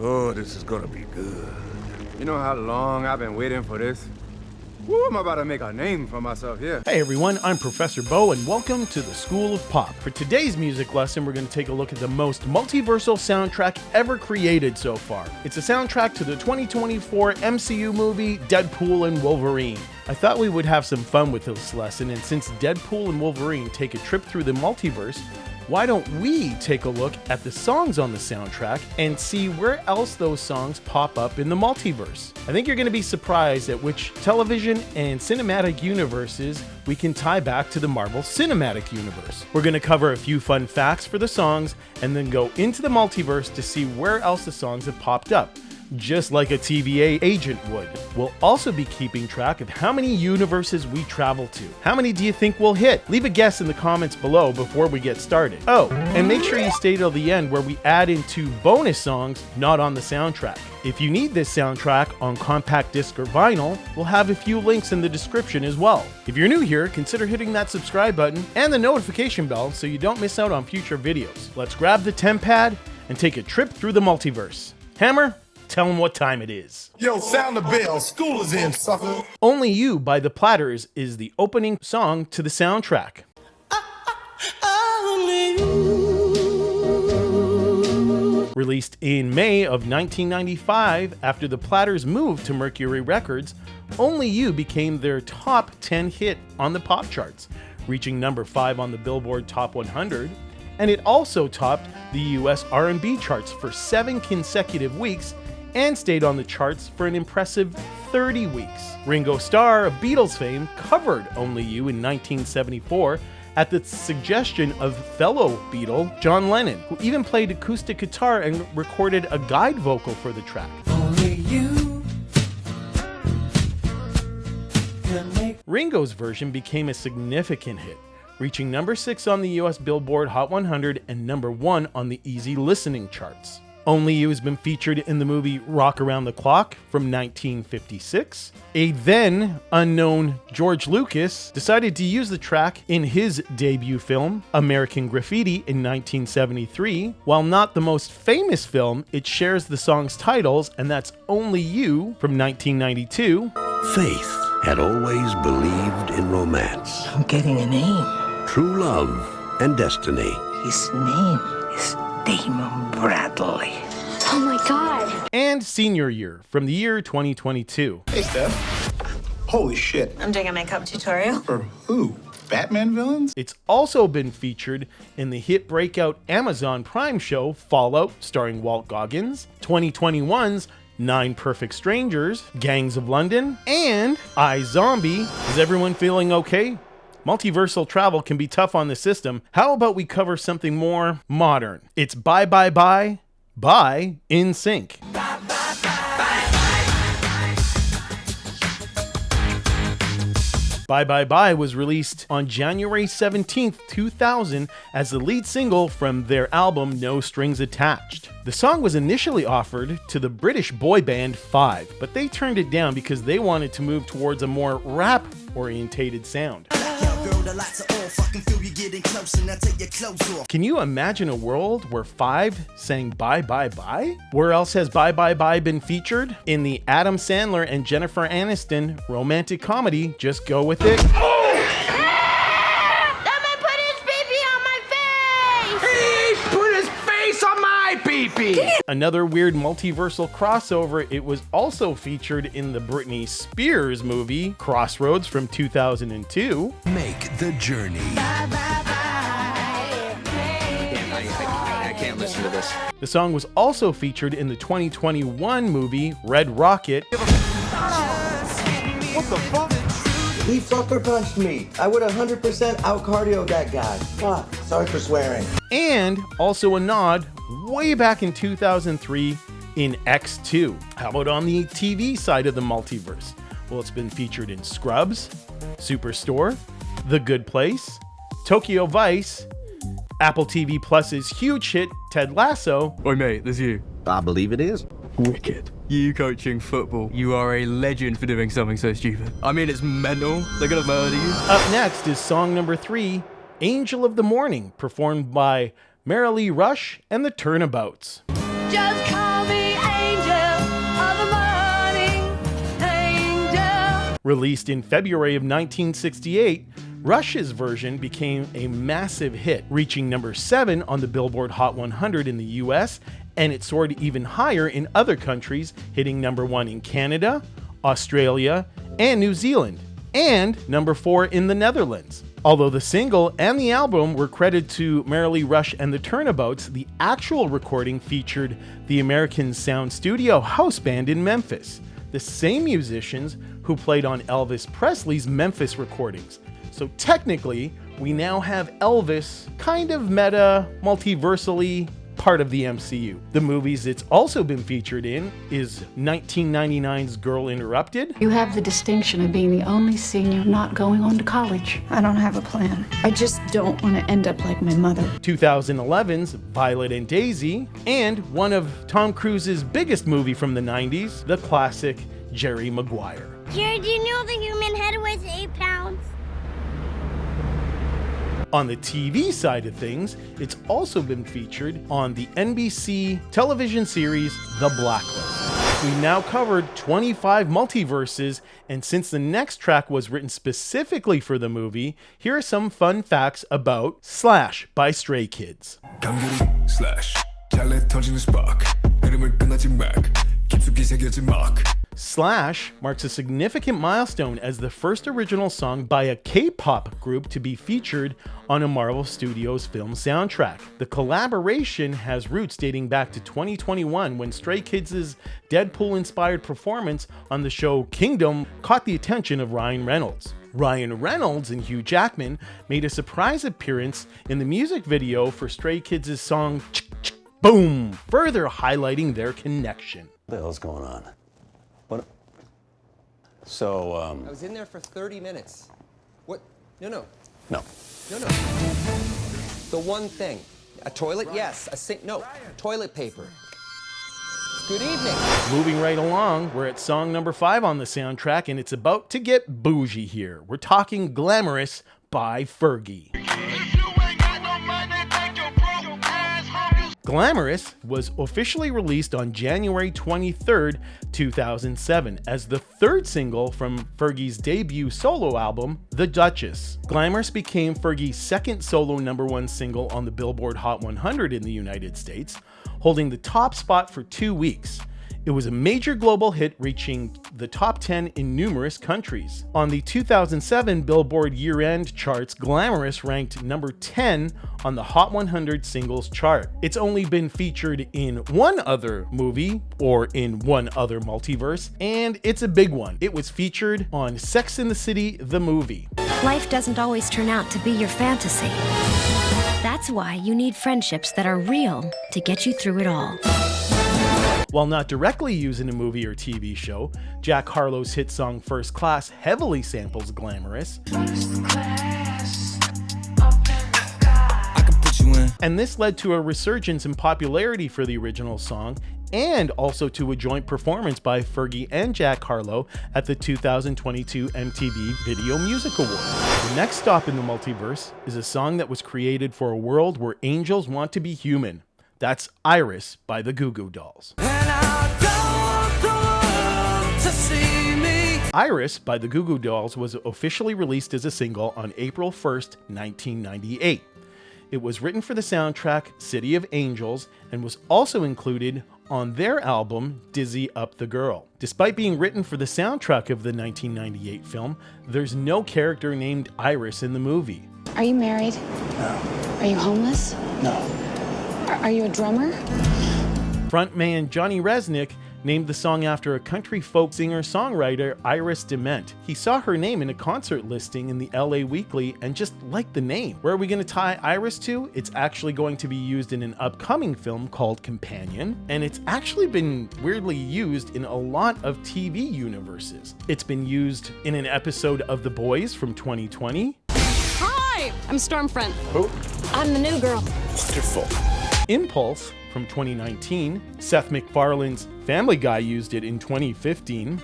Oh, this is gonna be good. You know how long I've been waiting for this? Woo, I'm about to make a name for myself here. Hey everyone, I'm Professor Bo and welcome to the School of Pop. For today's music lesson, we're going to take a look at the most multiversal soundtrack ever created so far. It's a soundtrack to the 2024 MCU movie Deadpool and Wolverine. I thought we would have some fun with this lesson, and since Deadpool and Wolverine take a trip through the multiverse, why don't we take a look at the songs on the soundtrack and see where else those songs pop up in the multiverse? I think you're going to be surprised at which television and cinematic universes we can tie back to the Marvel Cinematic Universe. We're going to cover a few fun facts for the songs and then go into the multiverse to see where else the songs have popped up, just like a TVA agent would. We'll also be keeping track of how many universes we travel to. How many do you think we'll hit? Leave a guess in the comments below before we get started. Oh, and make sure you stay till the end where we add in 2 bonus songs not on the soundtrack. If you need this soundtrack on compact disc or vinyl, we'll have a few links in the description as well. If you're new here, consider hitting that subscribe button and the notification bell so you don't miss out on future videos. Let's grab the Temp pad and take a trip through the multiverse. Hammer, tell them what time it is. Yo, sound the bell. School is in, sucker. Only You by the Platters is the opening song to the soundtrack. Released in May of 1995, after the Platters moved to Mercury Records, Only You became their top 10 hit on the pop charts, reaching number 5 on the Billboard Top 100, and it also topped the US R&B charts for 7 consecutive weeks and stayed on the charts for an impressive 30 weeks. Ringo Starr of Beatles fame covered Only You in 1974 at the suggestion of fellow Beatle John Lennon, who even played acoustic guitar and recorded a guide vocal for the track. Only you can make. Ringo's version became a significant hit, reaching number 6 on the US Billboard Hot 100 and number 1 on the Easy Listening charts. Only You has been featured in the movie Rock Around the Clock from 1956. A then unknown George Lucas decided to use the track in his debut film, American Graffiti, in 1973. While not the most famous film, it shares the song's titles, and that's Only You from 1992. Faith had always believed in romance, I'm getting a name. true love, and destiny. His name is Damon Bradley. Oh my god. And Senior Year from the year 2022. Hey, Steph. Holy shit. I'm doing a makeup tutorial. For who? Batman villains? It's also been featured in the hit breakout Amazon Prime show Fallout, starring Walt Goggins, 2021's 9 Perfect Strangers, Gangs of London, and iZombie. Is everyone feeling okay? Multiversal travel can be tough on the system. How about we cover something more modern? It's Bye Bye Bye by Insync. Bye Bye Bye was released on January 17th, 2000 as the lead single from their album No Strings Attached. The song was initially offered to the British boy band Five, but they turned it down because they wanted to move towards a more rap-orientated sound. Can you imagine a world where Five sang Bye Bye Bye? Where else has Bye Bye Bye been featured? In the Adam Sandler and Jennifer Aniston romantic comedy, Just Go With It. Someone put his pee-pee on my face! He put his face on my pee-pee! Another weird multiversal crossover, it was also featured in the Britney Spears movie, Crossroads from 2002. Make the journey. I can't listen to this. The song was also featured in the 2021 movie, Red Rocket. He sucker punched me. I would 100% out cardio that guy. Fuck. Sorry for swearing. And also a nod way back in 2003 in X2. How about on the TV side of the multiverse? Well, it's been featured in Scrubs, Superstore, The Good Place, Tokyo Vice, Apple TV Plus's huge hit Ted Lasso. Oi mate, there's you. I believe it is. Wicked. You coaching football. You are a legend for doing something so stupid. I mean, it's mental. They're gonna murder you. Up next is song number 3, Angel of the Morning, performed by Merilee Rush and the Turnabouts. Just call me Released in February of 1968, Rush's version became a massive hit, reaching number 7 on the Billboard Hot 100 in the US, and it soared even higher in other countries, hitting number 1 in Canada, Australia, and New Zealand, and number 4 in the Netherlands. Although the single and the album were credited to Merilee, Rush and the Turnabouts, the actual recording featured the American Sound Studio house band in Memphis, the same musicians who played on Elvis Presley's Memphis recordings. So technically, we now have Elvis kind of meta, multiversally part of the MCU. The movies it's also been featured in is 1999's Girl Interrupted. You have the distinction of being the only senior not going on to college. I don't have a plan. I just don't want to end up like my mother. 2011's Violet and Daisy, and one of Tom Cruise's biggest movie from the 90s, the classic Jerry Maguire. Jerry, do you know the human head weighs 8 pounds? On the TV side of things, it's also been featured on the NBC television series The Blacklist. We've now covered 25 multiverses, and since the next track was written specifically for the movie, here are some fun facts about Slash by Stray Kids. Slash marks a significant milestone as the first original song by a K-pop group to be featured on a Marvel Studios film soundtrack. The collaboration has roots dating back to 2021 when Stray Kids' Deadpool-inspired performance on the show Kingdom caught the attention of Ryan Reynolds. Ryan Reynolds and Hugh Jackman made a surprise appearance in the music video for Stray Kids' song Chick Chick Boom, further highlighting their connection. What the hell's going on? What? So, I was in there for 30 minutes. What? No. No. The one thing. A toilet? Yes. A sink? No. Toilet paper. Good evening. Moving right along, we're at song number 5 on the soundtrack, and it's about to get bougie here. We're talking Glamourous by Fergie. Glamourous was officially released on January 23rd, 2007 as the third single from Fergie's debut solo album, The Duchess. Glamourous became Fergie's second solo #1 single on the Billboard Hot 100 in the United States, holding the top spot for 2 weeks. It was a major global hit, reaching the top 10 in numerous countries. On the 2007 Billboard year-end charts, Glamourous ranked number 10 on the Hot 100 singles chart. It's only been featured in one other movie, or in one other multiverse, and it's a big one. It was featured on Sex and the City, the movie. Life doesn't always turn out to be your fantasy. That's why you need friendships that are real to get you through it all. While not directly used in a movie or TV show, Jack Harlow's hit song First Class heavily samples Glamourous. And this led to a resurgence in popularity for the original song, and also to a joint performance by Fergie and Jack Harlow at the 2022 MTV Video Music Awards. The next stop in the multiverse is a song that was created for a world where angels want to be human. That's Iris by the Goo Goo Dolls. Iris by the Goo Goo Dolls was officially released as a single on April 1st, 1998. It was written for the soundtrack City of Angels and was also included on their album Dizzy Up the Girl. Despite being written for the soundtrack of the 1998 film, there's no character named Iris in the movie. Are you married? No. Are you homeless? No. Are you a drummer? Frontman Johnny Resnick named the song after a country folk singer-songwriter Iris DeMent. He saw her name in a concert listing in the LA Weekly and just liked the name. Where are we going to tie Iris to? It's actually going to be used in an upcoming film called Companion, and it's actually been weirdly used in a lot of TV universes. It's been used in an episode of The Boys from 2020. Hi, I'm Stormfront. Who? I'm the new girl. Wonderful. Impulse from 2019. Seth MacFarlane's Family Guy used it in 2015.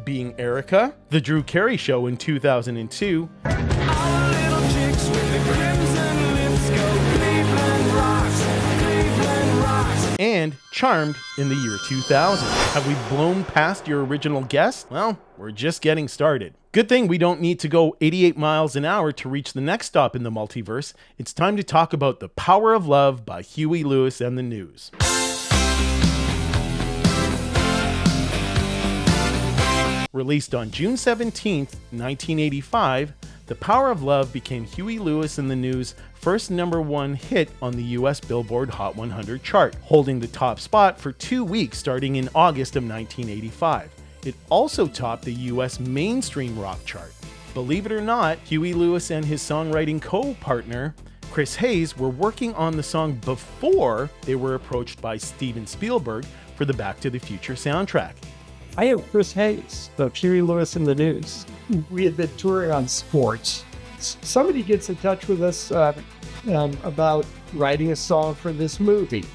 Being Erica, The Drew Carey Show in 2002. and Charmed in the year 2000. Have we blown past your original guess? Well, we're just getting started. Good thing we don't need to go 88 miles an hour to reach the next stop in the multiverse. It's time to talk about The Power of Love by Huey Lewis and the News. Released on June 17th, 1985, The Power of Love became Huey Lewis and the News' first #1 hit on the US Billboard Hot 100 chart, holding the top spot for 2 weeks starting in August of 1985. It also topped the US mainstream rock chart. Believe it or not, Huey Lewis and his songwriting co-partner, Chris Hayes, were working on the song before they were approached by Steven Spielberg for the Back to the Future soundtrack. I am Chris Hayes of Huey Lewis and the News. We had been touring on sports. Somebody gets in touch with us about writing a song for this movie,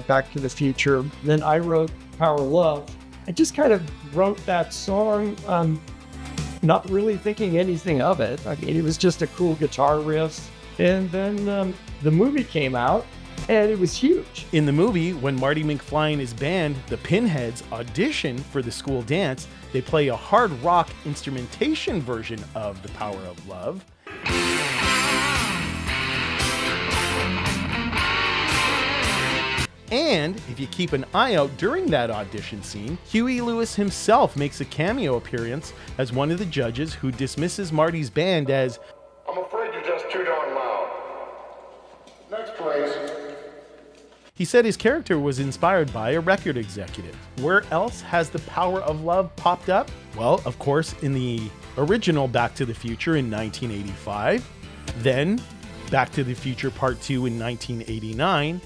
Back to the Future. Then I wrote Power of Love. I just kind of wrote that song, not really thinking anything of it. I mean, it was just a cool guitar riff. And then the movie came out, and it was huge. In the movie, when Marty McFly and his band, the Pinheads, audition for the school dance, they play a hard rock instrumentation version of The Power of Love. And if you keep an eye out during that audition scene, Huey Lewis himself makes a cameo appearance as one of the judges who dismisses Marty's band as, "I'm afraid you're just too darn loud. Next, please." He said his character was inspired by a record executive. Where else has The Power of Love popped up? Well, of course, in the original Back to the Future in 1985, then Back to the Future Part 2 in 1989,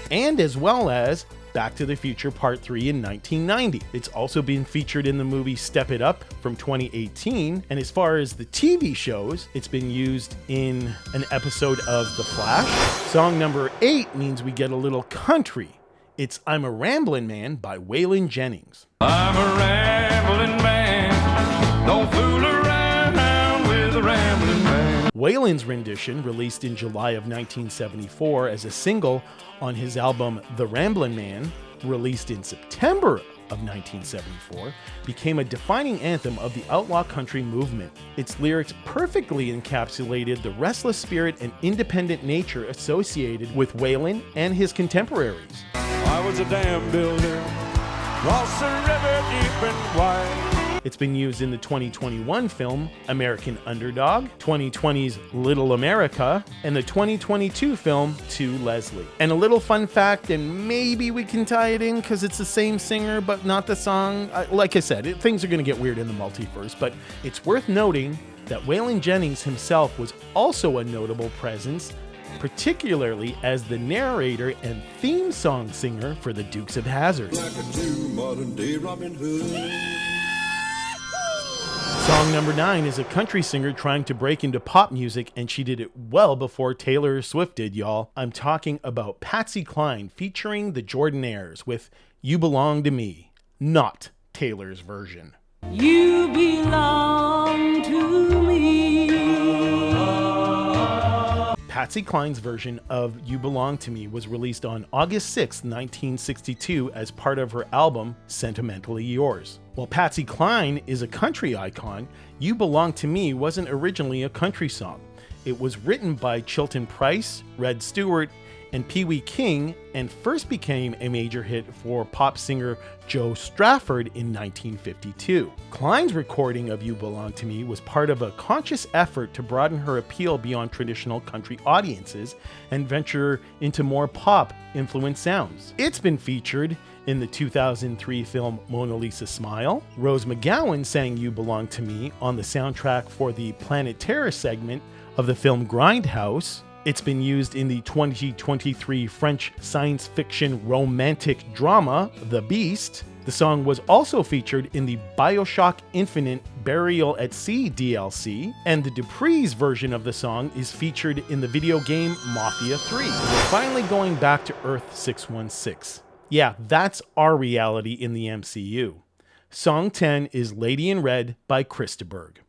and as well as Back to the Future Part 3 in 1990. It's also been featured in the movie Step It Up from 2018, and as far as the TV shows, it's been used in an episode of The Flash. Song number 8 means we get a little country. It's I'm a Ramblin' Man by Waylon Jennings. I'm a rambling man, don't fool around with a rambling man. Waylon's rendition, released in July of 1974 as a single on his album The Ramblin' Man, released in September of 1974, became a defining anthem of the outlaw country movement. Its lyrics perfectly encapsulated the restless spirit and independent nature associated with Waylon and his contemporaries. I was a dam builder, crossed the river deep and wide. It's been used in the 2021 film American Underdog, 2020's Little America, and the 2022 film To Leslie. And a little fun fact, and maybe we can tie it in because it's the same singer but not the song. Like I said, things are going to get weird in the multiverse, but it's worth noting that Waylon Jennings himself was also a notable presence, particularly as the narrator and theme song singer for the Dukes of Hazzard. Like a true modern-day Robin Hood. Song number 9 is a country singer trying to break into pop music, and she did it well before Taylor Swift did, y'all. I'm talking about Patsy Cline featuring the Jordanaires with You Belong to Me, not Taylor's version. You belong to me. Patsy Cline's version of You Belong to Me was released on August 6, 1962 as part of her album Sentimentally Yours. While Patsy Cline is a country icon, You Belong to Me wasn't originally a country song. It was written by Chilton Price, Red Stewart, and Pee Wee King, and first became a major hit for pop singer Joe Strafford in 1952. Cline's recording of You Belong to Me was part of a conscious effort to broaden her appeal beyond traditional country audiences and venture into more pop-influenced sounds. It's been featured in the 2003 film Mona Lisa Smile. Rose McGowan sang You Belong to Me on the soundtrack for the Planet Terror segment of the film Grindhouse. It's been used in the 2023 French science fiction romantic drama, The Beast. The song was also featured in the BioShock Infinite Burial at Sea DLC, and the Dupree's version of the song is featured in the video game Mafia 3. We're finally going back to Earth 616. Yeah, that's our reality in the MCU. Song 10 is Lady in Red by Burgh.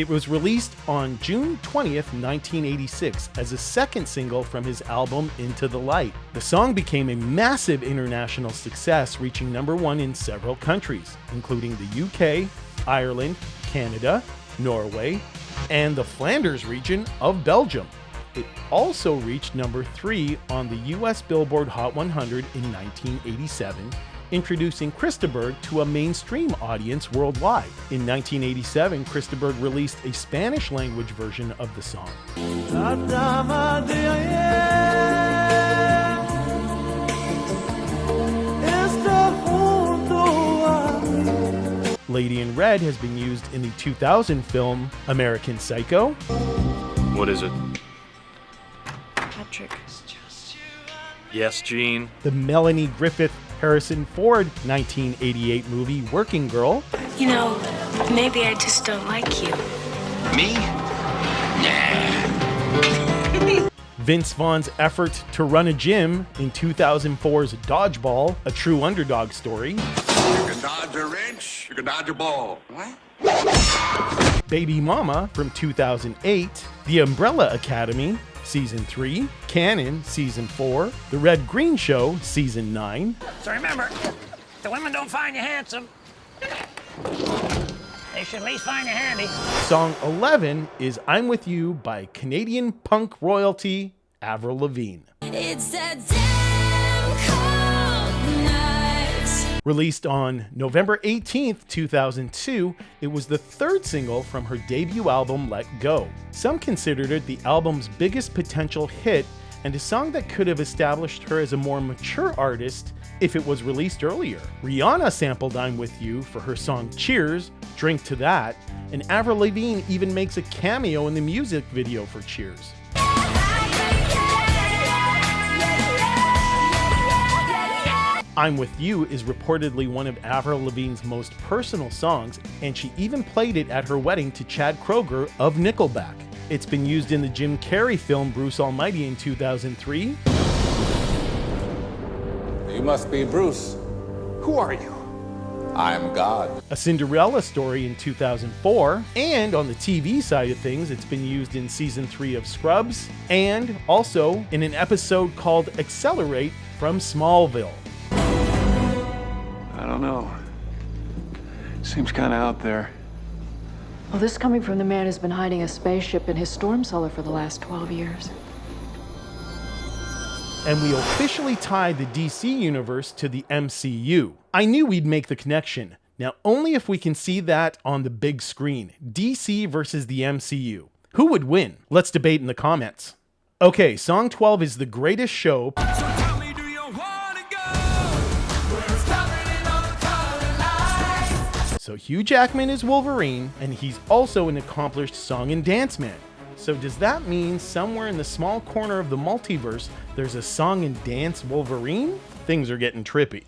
It was released on June 20th, 1986 as a second single from his album Into the Light. The song became a massive international success, reaching #1 in several countries, including the UK, Ireland, Canada, Norway, and the Flanders region of Belgium. It also reached #3 on the US Billboard Hot 100 in 1987, introducing Burgh to a mainstream audience worldwide. In 1987, Burgh released a Spanish-language version of the song. Lady in Red has been used in the 2000 film American Psycho. What is it? Patrick. Yes, Gene. The Melanie Griffith Harrison Ford 1988 movie Working Girl. You know, maybe I just don't like you. Me? Vince Vaughn's effort to run a gym in 2004's Dodgeball, a true underdog story. You can dodge a wrench, you can dodge a ball. What? Baby Mama from 2008, The Umbrella Academy, Season 3, Canon, Season 4, The Red Green Show, Season 9. So remember, the women don't find you handsome. They should at least find you handy. Song 11 is I'm With You by Canadian punk royalty Avril Lavigne. It's a damn cold night. Released on November 18th, 2002, it was the third single from her debut album Let Go. Some considered it the album's biggest potential hit and a song that could have established her as a more mature artist if it was released earlier. Rihanna sampled I'm With You for her song Cheers, Drink to That, and Avril Lavigne even makes a cameo in the music video for Cheers. I'm With You is reportedly one of Avril Lavigne's most personal songs, and she even played it at her wedding to Chad Kroeger of Nickelback. It's been used in the Jim Carrey film Bruce Almighty in 2003. You must be Bruce. Who are you? I'm God. A Cinderella Story in 2004, and on the TV side of things, it's been used in Season 3 of Scrubs, and also in an episode called Accelerate from Smallville. I don't know. Seems kind of out there. Well, this coming from the man who's been hiding a spaceship in his storm cellar for the last 12 years. And we officially tied the DC universe to the MCU. I knew we'd make the connection. Now, only if we can see that on the big screen. DC versus the MCU. Who would win? Let's debate in the comments. Okay, song 12 is The Greatest Show. So Hugh Jackman is Wolverine, and he's also an accomplished song and dance man. So does that mean somewhere in the small corner of the multiverse, there's a song and dance Wolverine? Things are getting trippy.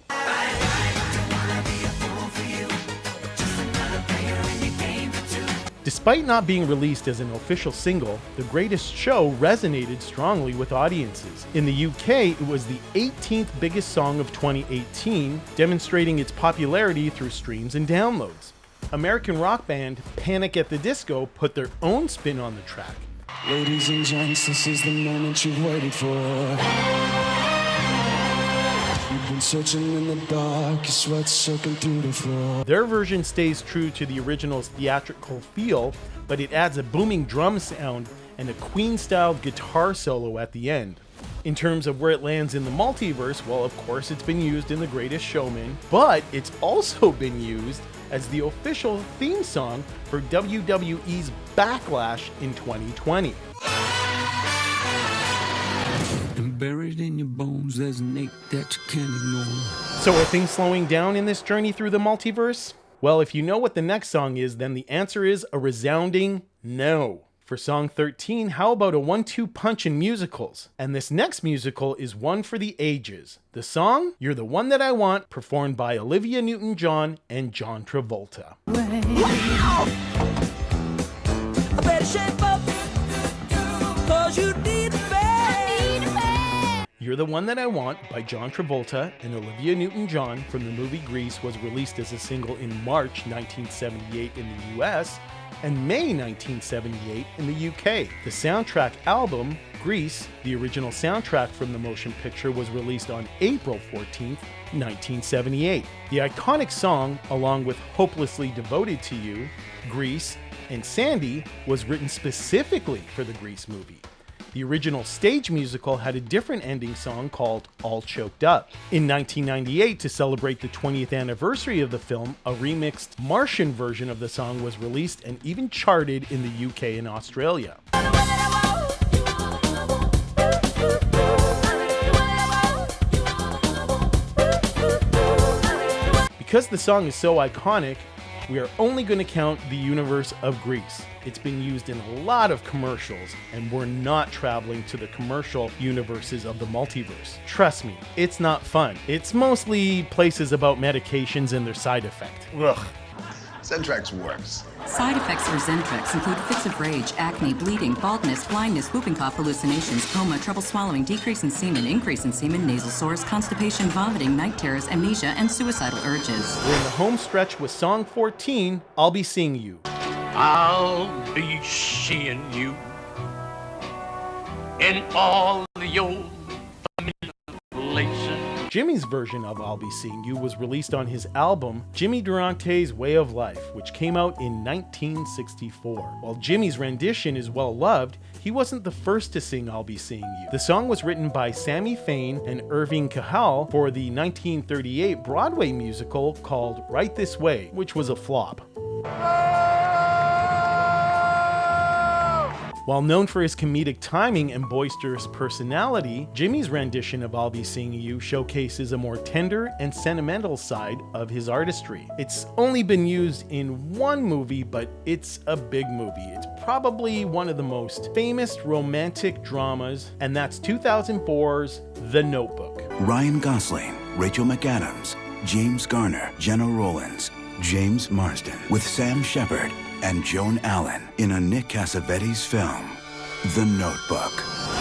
Despite not being released as an official single, The Greatest Show resonated strongly with audiences. In the UK, it was the 18th biggest song of 2018, demonstrating its popularity through streams and downloads. American rock band Panic! At the Disco put their own spin on the track. Ladies and gents, this is the moment you've waited for. You've been searching in the dark, your sweat's soaking through the floor. Their version stays true to the original's theatrical feel, but it adds a booming drum sound and a Queen-styled guitar solo at the end. In terms of where it lands in the multiverse, well, of course it's been used in The Greatest Showman, but it's also been used as the official theme song for WWE's Backlash in 2020. And buried in your bones, there's an ache that you can't ignore. So are things slowing down in this journey through the multiverse? Well, if you know what the next song is, then the answer is a resounding no. For song 13, how about a 1-2 punch in musicals? And this next musical is one for the ages. The song, You're the One That I Want, performed by Olivia Newton-John and John Travolta. Wow! I better shape up, 'cause you need a You're the One That I Want by John Travolta and Olivia Newton-John from the movie Grease was released as a single in March 1978 in the US and May 1978 in the UK. The soundtrack album, Grease, the original soundtrack from the motion picture, was released on April 14th, 1978. The iconic song, along with Hopelessly Devoted to You, Grease, and Sandy, was written specifically for the Grease movie. The original stage musical had a different ending song called All Choked Up. In 1998, to celebrate the 20th anniversary of the film, a remixed Martian version of the song was released and even charted in the UK and Australia. Because the song is so iconic, we are only going to count the universe of Grease. It's been used in a lot of commercials, and we're not traveling to the commercial universes of the multiverse. Trust me, it's not fun. It's mostly places about medications and their side effect. Ugh. Zentrax works. Side effects for Zentrex include fits of rage, acne, bleeding, baldness, blindness, whooping cough, hallucinations, coma, trouble swallowing, decrease in semen, increase in semen, nasal sores, constipation, vomiting, night terrors, amnesia, and suicidal urges. We're in the home stretch with song 14, I'll Be Seeing You. I'll be seeing you in all your places. Jimmy's version of I'll Be Seeing You was released on his album Jimmy Durante's Way of Life, which came out in 1964. While Jimmy's rendition is well loved, he wasn't the first to sing I'll Be Seeing You. The song was written by Sammy Fain and Irving Cahal for the 1938 Broadway musical called Right This Way, which was a flop. While known for his comedic timing and boisterous personality, Jimmy's rendition of I'll Be Seeing You showcases a more tender and sentimental side of his artistry. It's only been used in one movie, but it's a big movie. It's probably one of the most famous romantic dramas, and that's 2004's The Notebook. Ryan Gosling, Rachel McAdams, James Garner, Jenna Rollins, James Marsden, with Sam Shepard and Joan Allen in a Nick Cassavetes film, The Notebook.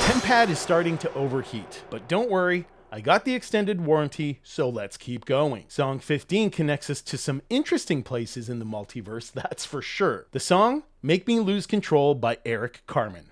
Temp is starting to overheat, but don't worry, I got the extended warranty, so let's keep going. Song 15 connects us to some interesting places in the multiverse, that's for sure. The song, Make Me Lose Control by Eric Carmen.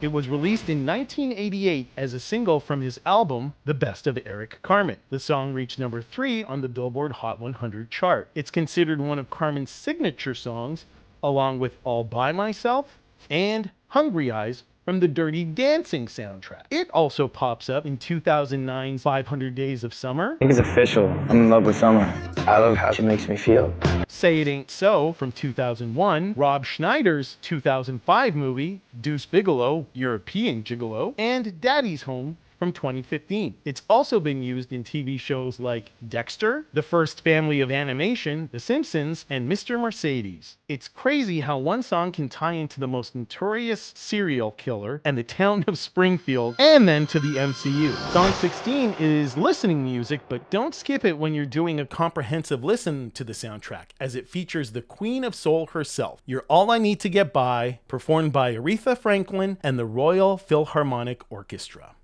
It was released in 1988 as a single from his album, The Best of Eric Carmen. The song reached number 3 on the Billboard Hot 100 chart. It's considered one of Carmen's signature songs, along with All By Myself and Hungry Eyes from the Dirty Dancing soundtrack. It also pops up in 2009's 500 Days of Summer. I think it's official. I'm in love with Summer. I love how she makes me feel. Say It Ain't So from 2001, Rob Schneider's 2005 movie, Deuce Bigalow, European Gigolo, and Daddy's Home from 2015. It's also been used in TV shows like Dexter, The First Family of Animation, The Simpsons, and Mr. Mercedes. It's crazy how one song can tie into the most notorious serial killer and the town of Springfield, and then to the MCU. Song 16 is listening music, but don't skip it when you're doing a comprehensive listen to the soundtrack, as it features the Queen of Soul herself, You're All I Need to Get By, performed by Aretha Franklin and the Royal Philharmonic Orchestra.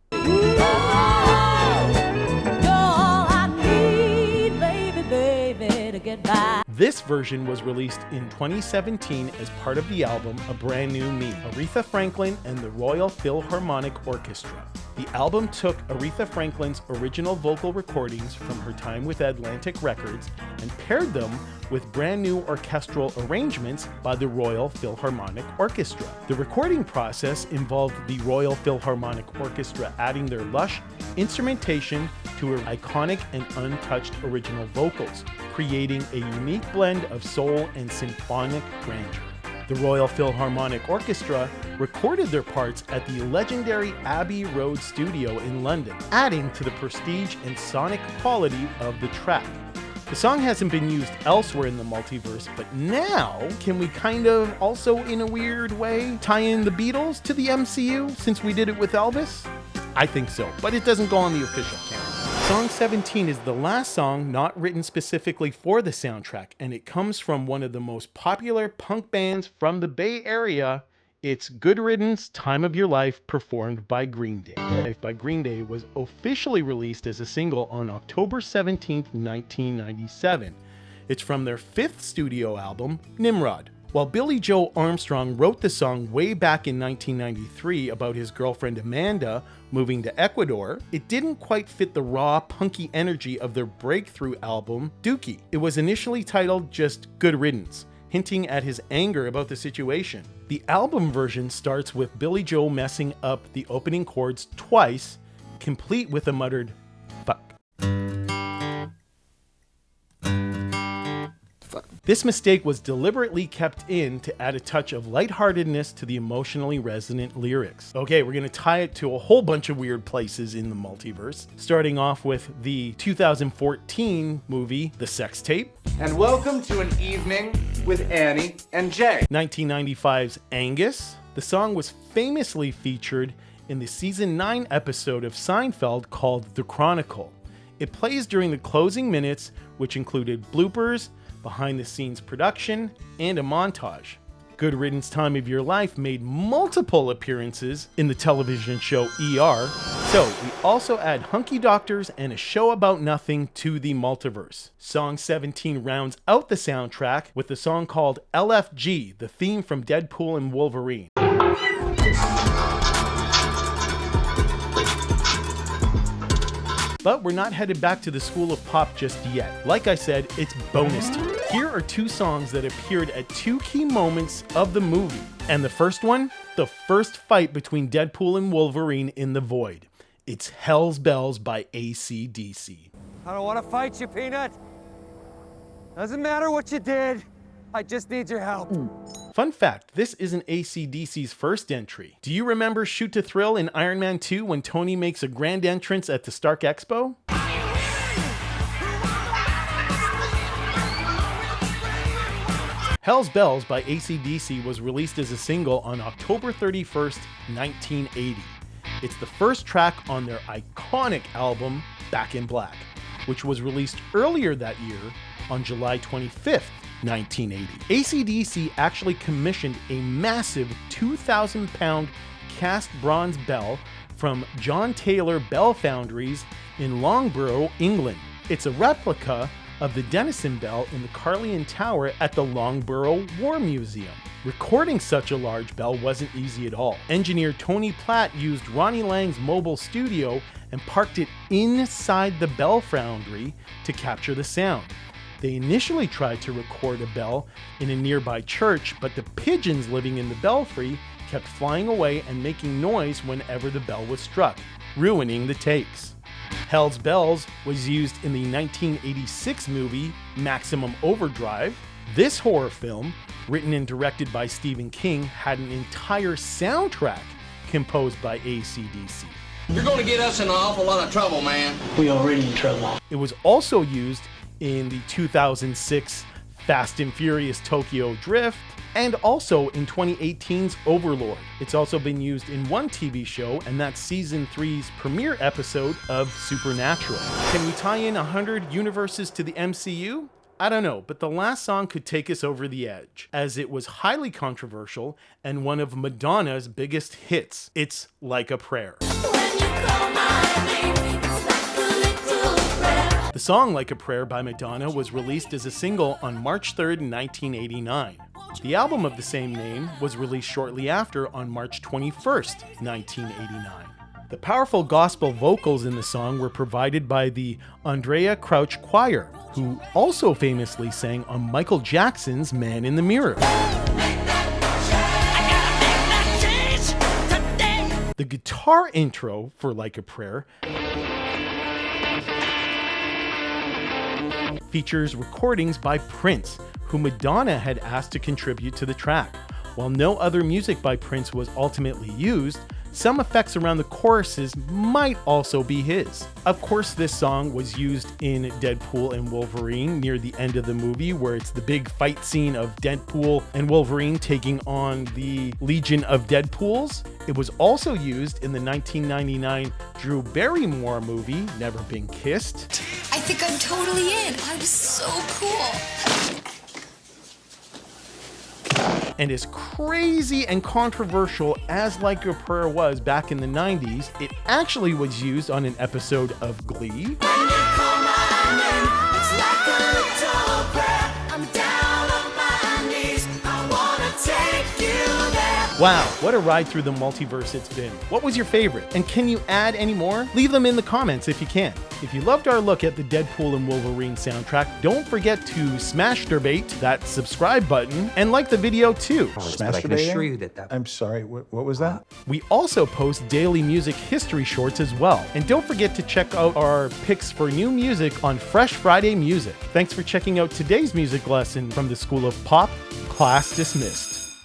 This version was released in 2017 as part of the album A Brand New Me, Aretha Franklin and the Royal Philharmonic Orchestra. The album took Aretha Franklin's original vocal recordings from her time with Atlantic Records and paired them with brand new orchestral arrangements by the Royal Philharmonic Orchestra. The recording process involved the Royal Philharmonic Orchestra adding their lush instrumentation to her iconic and untouched original vocals, creating a unique blend of soul and symphonic grandeur. The Royal Philharmonic Orchestra recorded their parts at the legendary Abbey Road studio in London, adding to the prestige and sonic quality of the track. The song hasn't been used elsewhere in the multiverse, but now can we kind of also, in a weird way, tie in the Beatles to the MCU since we did it with Elvis? I think so, but it doesn't go on the official canon. Song 17 is the last song not written specifically for the soundtrack, and it comes from one of the most popular punk bands from the Bay Area, It's Good Riddance, Time of Your Life, performed by Green Day. Life by Green Day was officially released as a single on October 17th, 1997. It's from their 5th studio album, Nimrod. While Billy Joe Armstrong wrote the song way back in 1993 about his girlfriend Amanda moving to Ecuador, it didn't quite fit the raw, punky energy of their breakthrough album, Dookie. It was initially titled just Good Riddance, hinting at his anger about the situation. The album version starts with Billy Joe messing up the opening chords twice, complete with a muttered, "fuck." This mistake was deliberately kept in to add a touch of lightheartedness to the emotionally resonant lyrics. Okay, we're gonna tie it to a whole bunch of weird places in the multiverse, starting off with the 2014 movie, The Sex Tape. And welcome to an evening with Annie and Jay. 1995's Angus. The song was famously featured in the season 9 episode of Seinfeld called The Chronicle. It plays during the closing minutes, which included bloopers, behind-the-scenes production, and a montage. Good Riddance, Time of Your Life made multiple appearances in the television show ER, so we also add Hunky Doctors and A Show About Nothing to the multiverse. Song 17 rounds out the soundtrack with the song called LFG, the theme from Deadpool and Wolverine. But we're not headed back to the School of Pop just yet. Like I said, it's bonus time. Here are 2 songs that appeared at 2 key moments of the movie. And the first one, the first fight between Deadpool and Wolverine in the Void. It's Hell's Bells by AC/DC. I don't want to fight you, Peanut. Doesn't matter what you did. I just need your help. Fun fact, this isn't AC/DC's first entry. Do you remember Shoot to Thrill in Iron Man 2 when Tony makes a grand entrance at the Stark Expo? Hell's Bells by AC/DC was released as a single on October 31st, 1980. It's the first track on their iconic album, Back in Black, which was released earlier that year on July 25th, 1980. AC/DC actually commissioned a massive 2,000-pound cast bronze bell from John Taylor Bell Foundries in Loughborough, England. It's a replica of the Denison Bell in the Carlyon Tower at the Loughborough War Museum. Recording such a large bell wasn't easy at all. Engineer Tony Platt used Ronnie Lang's mobile studio and parked it inside the Bell Foundry to capture the sound. They initially tried to record a bell in a nearby church, but the pigeons living in the belfry kept flying away and making noise whenever the bell was struck, ruining the takes. Hell's Bells was used in the 1986 movie Maximum Overdrive. This horror film, written and directed by Stephen King, had an entire soundtrack composed by AC/DC. You're gonna get us in an awful lot of trouble, man. We already in trouble. It was also used in the 2006 Fast and Furious Tokyo Drift, and also in 2018's Overlord. It's also been used in one TV show, and that's season 3's premiere episode of Supernatural. Can we tie in 100 universes to the MCU? I don't know, but the last song could take us over the edge, as it was highly controversial and one of Madonna's biggest hits. It's Like a Prayer. The song Like a Prayer by Madonna was released as a single on March 3rd, 1989. The album of the same name was released shortly after on March 21st, 1989. The powerful gospel vocals in the song were provided by the Andrea Crouch Choir, who also famously sang on Michael Jackson's Man in the Mirror. The guitar intro for Like a Prayer features recordings by Prince, who Madonna had asked to contribute to the track. While no other music by Prince was ultimately used, some effects around the choruses might also be his. Of course, this song was used in Deadpool and Wolverine near the end of the movie, where it's the big fight scene of Deadpool and Wolverine taking on the Legion of Deadpools. It was also used in the 1999 Drew Barrymore movie, Never Been Kissed. I think I'm totally in. I was so cool. And as crazy and controversial as Like a Prayer was back in the 90s, it actually was used on an episode of Glee. Wow, what a ride through the multiverse it's been. What was your favorite? And can you add any more? Leave them in the comments if you can. If you loved our look at the Deadpool and Wolverine soundtrack, don't forget to smasturbate that subscribe button and like the video too. But I can assure you that I'm sorry, what was that? We also post daily music history shorts as well. And don't forget to check out our picks for new music on Fresh Friday Music. Thanks for checking out today's music lesson from the School of Pop. Class dismissed.